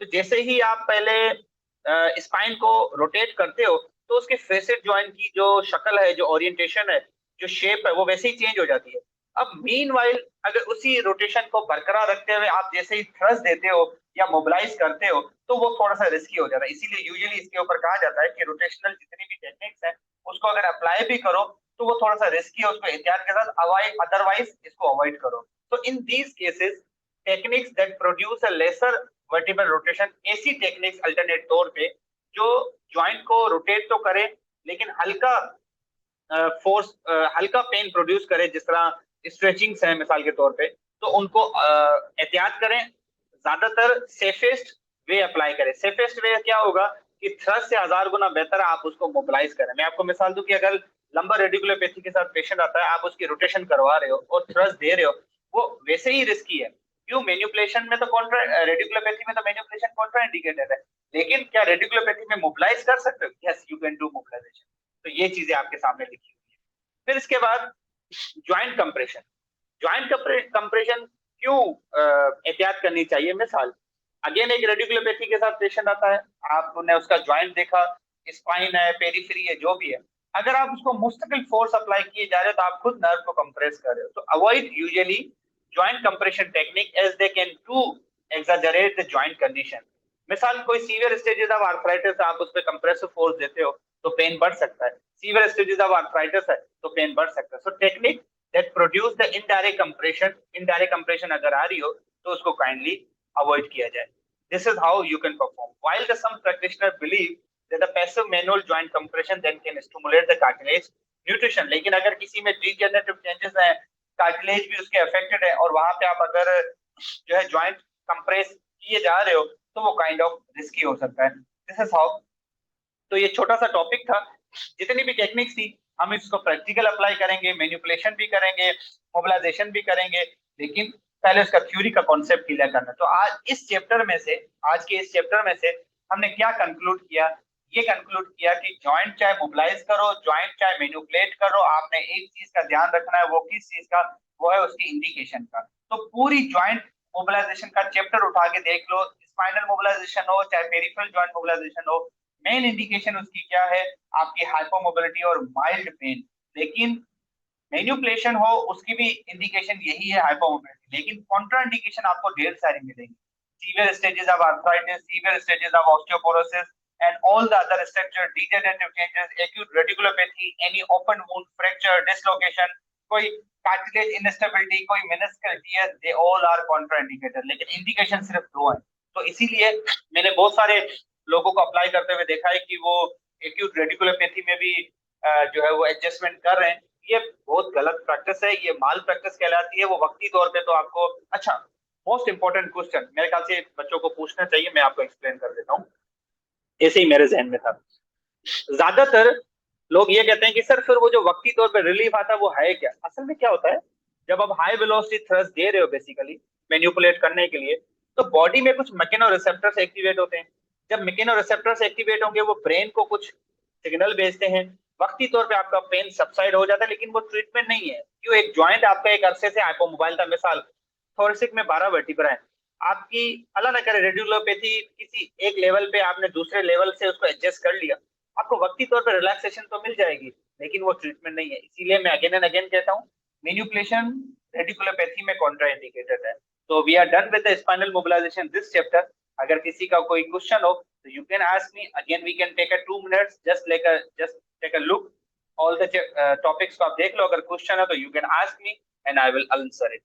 [SPEAKER 1] तो जैसे ही आप पहले स्पाइन को रोटेट करते हो, तो उसके फेसेट जॉइंट की जो शक्ल है, जो ओरिएंटेशन है, जो शेप है, वो वैसे ही चेंज हो जाती है। अब मीनवाइल अगर उसी रोटेशन को बरकरार रखते हुए आप जैसे ही थ्रस्ट देते हो या मोबिलाइज करते हो, तो वो थोड़ा सा रिस्की हो जाता है। इसीलिए यूजुअली इसके ऊपर कहा जाता है कि रोटेशनल जितनी भी टेक्निक्स है, उसको अगर अप्लाई भी करो तो वो थोड़ा सा रिस्की है, उसको एहतियात के साथ अवॉइड, अदरवाइज इसको अवॉइड करो। तो in these cases, techniques that produce a lesser vertebral rotation, ऐसी टेक्निक्स अल्टरनेट तौर पे जो जॉइंट को रोटेट तो करे लेकिन हल्का फोर्स, हल्का पेन प्रोड्यूस करे, जिस तरह स्ट्रेचिंग्स है मिसाल के तौर पे, तो उनको एहतियात करें, ज्यादातर सेफेस्ट वे अप्लाई करें। सेफेस्ट वे क्या होगा कि थ्रस्ट से 1000 गुना बेहतर आप उसको मोबिलाइज करें। मैं आपको मिसाल दूं कि अगर लंबर रेडिकुलोपैथी के साथ पेशेंट आता है, आप उसकी रोटेशन करवा रहे हो और थ्रस्ट दे रहे हो, वो वैसे ही रिस्की है। क्यों, मैन्युपुलेशन में तो कॉन्ट्रा, रेडिकुलोपैथी में तो मैन्युपुलेशन कॉन्ट्रा इंडिकेटेड है, लेकिन क्या रेडिकुलोपैथी में मोबिलाइज कर सकते हो? Yes, you can do mobilisation. तो ये चीजें आपके सामने लिखी हुई है। फिर इसके बाद ज्वाइंट कंप्रेशन। ज्वाइंट कंप्रेशन क्यों एहतियात करनी चाहिए? मिसाल अगेन एक रेडिकुलोपैथी के साथ पेशेंट आता है, आपने उसका ज्वाइंट देखा, स्पाइन है, पेरिफेरी है, जो भी है, अगर आप उसको मुस्तकिल फोर्स अप्लाई किए जा रहे हो तो आप खुद नर्व को कंप्रेस कर रहे हो। तो avoid usually joint compression technique as they can to exaggerate the joint condition. मिसाल कोई सीवियर स्टेजेस ऑफ आर्थराइटिस, आप उस पर कंप्रेसिव फोर्स देते हो तो पेन बढ़ सकता है। सीवियर स्टेजेस ऑफ आर्थराइटिस है तो पेन बढ़ सकता है। सो technique that produce the indirect compression अगर आ रही हो तो उसको काइंडली अवॉइड किया जाए। This is how you can perform. While some practitioners believe that the passive manual joint compression then can stimulate the cartilage nutrition, लेकिन अगर किसी में degenerative changes हैं, cartilage भी उसके affected है, और वहां पे आप अगर जो है joint compress किए जा रहे हो, तो वो kind of risky हो सकता है। This is how. तो ये छोटा सा टॉपिक था, जितनी भी टेक्निक्स थी हम इसको प्रैक्टिकल अप्लाई करेंगे, मैनिपुलेशन भी करेंगे, मोबिलाइजेशन भी करेंगे, लेकिन पहले उसका थ्योरी का कॉन्सेप्ट क्लियर करना। तो आज के इस चैप्टर में से हमने क्या कंक्लूड किया? ये कंक्लूड किया कि जॉइंट चाहे मोबिलाइज करो, जॉइंट चाहे मैनिपुलेट करो, आपने एक चीज का ध्यान रखना है, वो किस चीज का? वो है उसकी इंडिकेशन का। तो पूरी जॉइंट मोबिलाइजेशन का चैप्टर उठा के देख लो, स्पाइनल मोबिलाइजेशन हो चाहे पेरिफेरल जॉइंट मोबिलाइजेशन हो, मेन इंडिकेशन उसकी क्या है? आपकी हाइपोमोबिलिटी और माइल्ड पेन। लेकिन मैन्युपुलेशन हो, उसकी भी इंडिकेशन यही है, हाइपोमोबिलिटी। लेकिन कॉन्ट्रा इंडिकेशन आपको ढेर सारी मिलेंगी, severe stages of arthritis, severe stages of osteoporosis and all the other structure degenerative changes, acute radiculopathy, any open wound, fracture, dislocation, कोई कार्टिलेज इंस्टेबिलिटी, कोई meniscal tear, they all are contraindicated, लेकिन indication सिर्फ दो हैं। तो इसीलिए मैंने बहुत सारे लोगों को अप्लाई करते हुए देखा है कि वो एक्यूट रेडिकुलोपैथी में भी जो है वो एडजस्टमेंट कर रहे हैं। ये बहुत गलत प्रैक्टिस है, ये माल प्रैक्टिस कहलाती है। वो वक्ती तौर पे तो आपको, अच्छा, मोस्ट इंपॉर्टेंट क्वेश्चन मेरे ख्याल से बच्चों को पूछना चाहिए, मैं आपको एक्सप्लेन कर देता हूँ, ऐसे ही मेरे जहन में था। ज्यादातर लोग ये कहते हैं कि सर फिर वो जो वक्ती तौर पे रिलीफ आता है वो है क्या? असल में क्या होता है, जब आप हाई वेलोसिटी थ्रस्ट दे रहे हो बेसिकली मैन्युपुलेट करने के लिए, तो बॉडी में कुछ मैकेनो रिसेप्टर्स एक्टिवेट होते हैं। जब मैकेनो रिसेप्टर्स एक्टिवेट होंगे वो ब्रेन को कुछ सिग्नल भेजते हैं। वक्ती तौर पे आपका पेन सबसाइड हो जाता है, लेकिन वो ट्रीटमेंट नहीं है। क्यों? एक जॉइंट आपका एक अरसे से हाइपोमोबाइल था, मिसाल थोरेसिक में 12 वर्टिब्रा है आपकी, अल्लाह ना करे रेडिकुलोपैथी किसी एक लेवल पे आपने दूसरे लेवल से उसको एडजस्ट कर लिया, आपको वक्ती तौर पर रिलैक्सेशन तो मिल जाएगी, लेकिन वो ट्रीटमेंट नहीं है। इसीलिए मैं अगेन एंड अगेन कहता हूँ, मैनिपुलेशन रेडिकुलोपैथी में कॉन्ट्राइंडिकेटेड है। तो we are done with the spinal mobilization this chapter. अगर किसी का कोई क्वेश्चन हो तो you can ask me again, we can take a 2 minutes, just take a look all the topics को आप देख लो। अगर क्वेश्चन है तो you can ask me and I will answer it.